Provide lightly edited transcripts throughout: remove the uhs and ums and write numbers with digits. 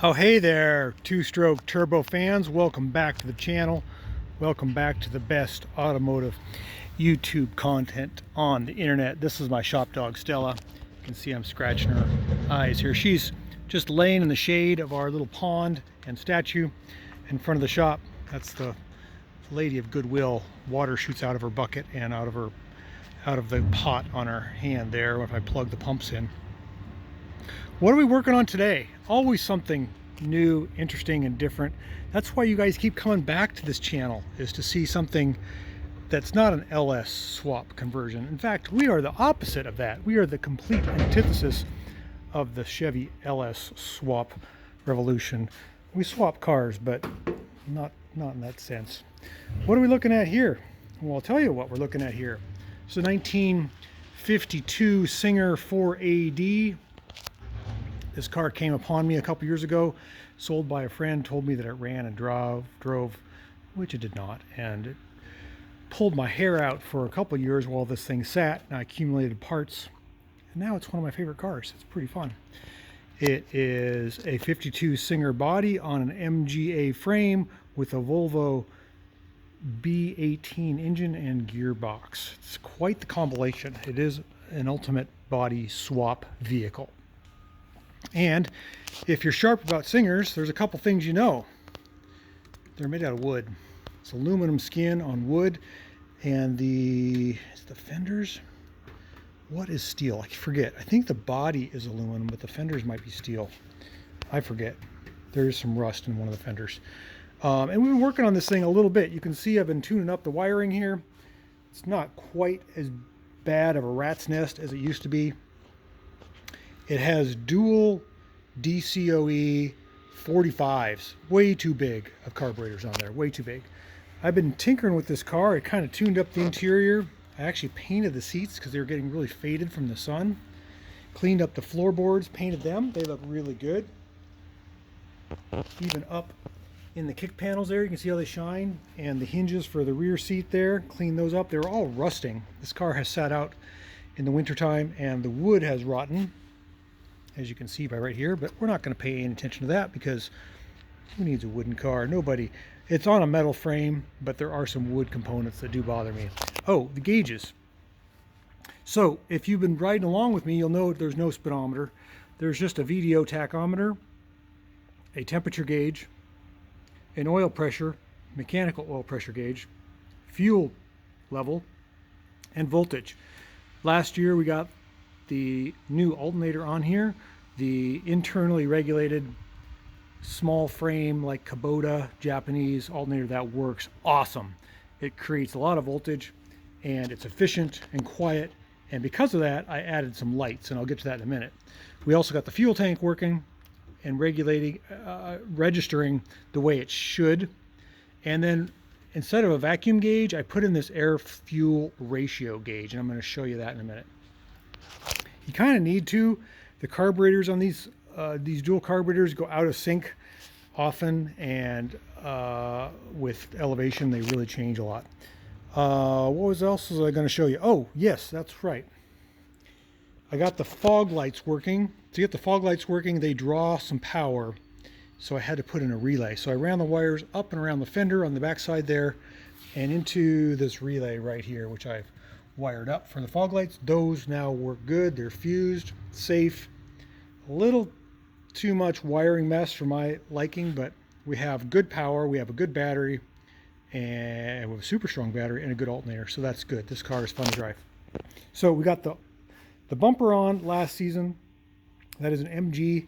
Oh, hey there, two-stroke turbo fans. Welcome back to the channel. Welcome back to the best automotive YouTube content on the internet. This is my shop dog, Stella. You can see I'm scratching her eyes here. She's just laying in the shade of our little pond and statue in front of the shop. That's the lady of goodwill. Water shoots out of her bucket and out of the pot on her hand there if I plug the pumps in. What are we working on today? Always something new, interesting, and different. That's why you guys keep coming back to this channel, is to see something that's not an LS swap conversion. In fact, we are the opposite of that. We are the complete antithesis of the Chevy LS swap revolution. We swap cars, but not in that sense. What are we looking at here? Well, I'll tell you what we're looking at here. It's a 1952 Singer 4AD. This car came upon me a couple years ago, sold by a friend, told me that it ran and drove, which it did not, and it pulled my hair out for a couple years while this thing sat, and I accumulated parts, and now it's one of my favorite cars. It's pretty fun. It is a 52 Singer body on an MGA frame with a Volvo B18 engine and gearbox. It's quite the compilation. It is an ultimate body swap vehicle. And if you're sharp about Singers, there's a couple things you know. They're made out of wood. It's aluminum skin on wood, and the fenders, what is steel? I forget. I think the body is aluminum, but the fenders might be steel. I forget. There is some rust in one of the fenders. And we've been working on this thing a little bit. You can see I've been tuning up the wiring here. It's not quite as bad of a rat's nest as it used to be. It has dual DCOE 45s, way too big of carburetors on there, way too big. I've been tinkering with this car. I kind of tuned up the interior. I actually painted the seats because they were getting really faded from the sun. Cleaned up the floorboards, painted them. They look really good. Even up in the kick panels there, you can see how they shine. And the hinges for the rear seat there, cleaned those up. They were all rusting. This car has sat out in the wintertime and the wood has rotten, as you can see by right here, but we're not going to pay any attention to that because who needs a wooden car? Nobody. It's on a metal frame, but there are some wood components that do bother me. Oh, the gauges. So if you've been riding along with me, you'll know there's no speedometer. There's just a VDO tachometer, a temperature gauge, an oil pressure, mechanical oil pressure gauge, fuel level, and voltage. Last year we got the new alternator on here, the internally regulated small frame like Kubota Japanese alternator that works awesome. It creates a lot of voltage and it's efficient and quiet, and because of that I added some lights, and I'll get to that in a minute. We also got the fuel tank working and regulating, registering the way it should, and then instead of a vacuum gauge I put in this air fuel ratio gauge, and I'm going to show you that in a minute. You kind of need to. The carburetors on these dual carburetors go out of sync often, and with elevation they really change a lot. What else was I going to show you? Oh yes, that's right. I got the fog lights working. To get the fog lights working, they draw some power, so I had to put in a relay. So I ran the wires up and around the fender on the back side there and into this relay right here, which I've wired up for the fog lights. Those now work good. They're fused, safe. A little too much wiring mess for my liking, but we have good power, we have a good battery, and we have a super strong battery and a good alternator, so that's good. This car is fun to drive. So we got the bumper on last season. That is an MG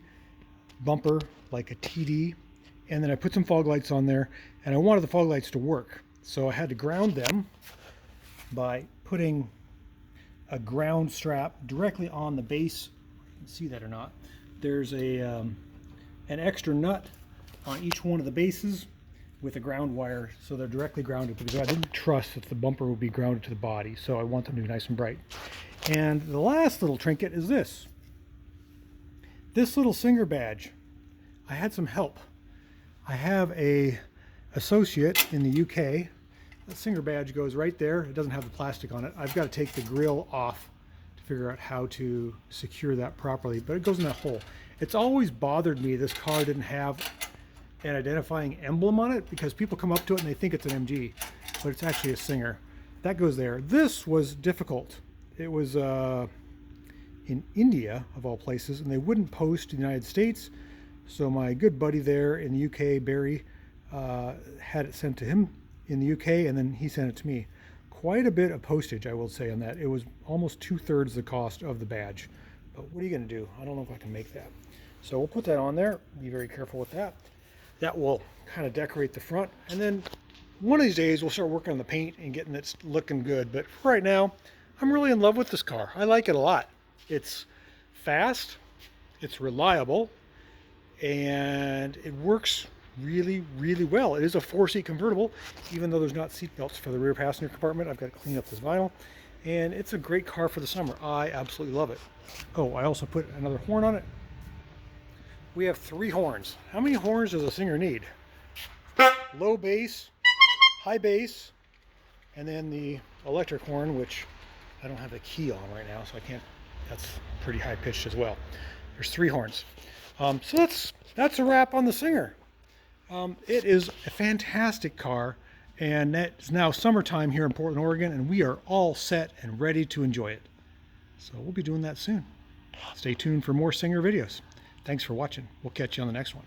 bumper, like a TD, and then I put some fog lights on there, and I wanted the fog lights to work, so I had to ground them by putting a ground strap directly on the base. You can see that or not. There's an extra nut on each one of the bases with a ground wire, so they're directly grounded, because I didn't trust that the bumper would be grounded to the body, so I want them to be nice and bright. And the last little trinket is this little Singer badge. I had some help. I have a associate in the UK. The Singer badge goes right there. It doesn't have the plastic on it. I've got to take the grill off to figure out how to secure that properly, but it goes in that hole. It's always bothered me this car didn't have an identifying emblem on it, because people come up to it and they think it's an MG, but it's actually a Singer. That goes there. This was difficult. It was in India, of all places, and they wouldn't post to the United States. So my good buddy there in the UK, Barry, had it sent to him in the UK, and then he sent it to me. Quite a bit of postage, I will say, on that. It was almost 2/3 the cost of the badge. But what are you going to do? I don't know if I can make that. So we'll put that on there. Be very careful with that. That will kind of decorate the front. And then one of these days we'll start working on the paint and getting it looking good. But for right now, I'm really in love with this car. I like it a lot. It's fast, it's reliable, and it works really, really well. It is a 4-seat convertible, even though there's not seat belts for the rear passenger compartment. I've got to clean up this vinyl, and it's a great car for the summer. I absolutely love it. Oh, I also put another horn on it. We have 3 horns. How many horns does a Singer need? Low bass, high bass, and then the electric horn, which I don't have the key on right now, so I can't. That's pretty high pitched as well. There's 3 horns. So that's a wrap on the Singer. It is a fantastic car, and it's now summertime here in Portland, Oregon, and we are all set and ready to enjoy it. So we'll be doing that soon. Stay tuned for more Singer videos. Thanks for watching. We'll catch you on the next one.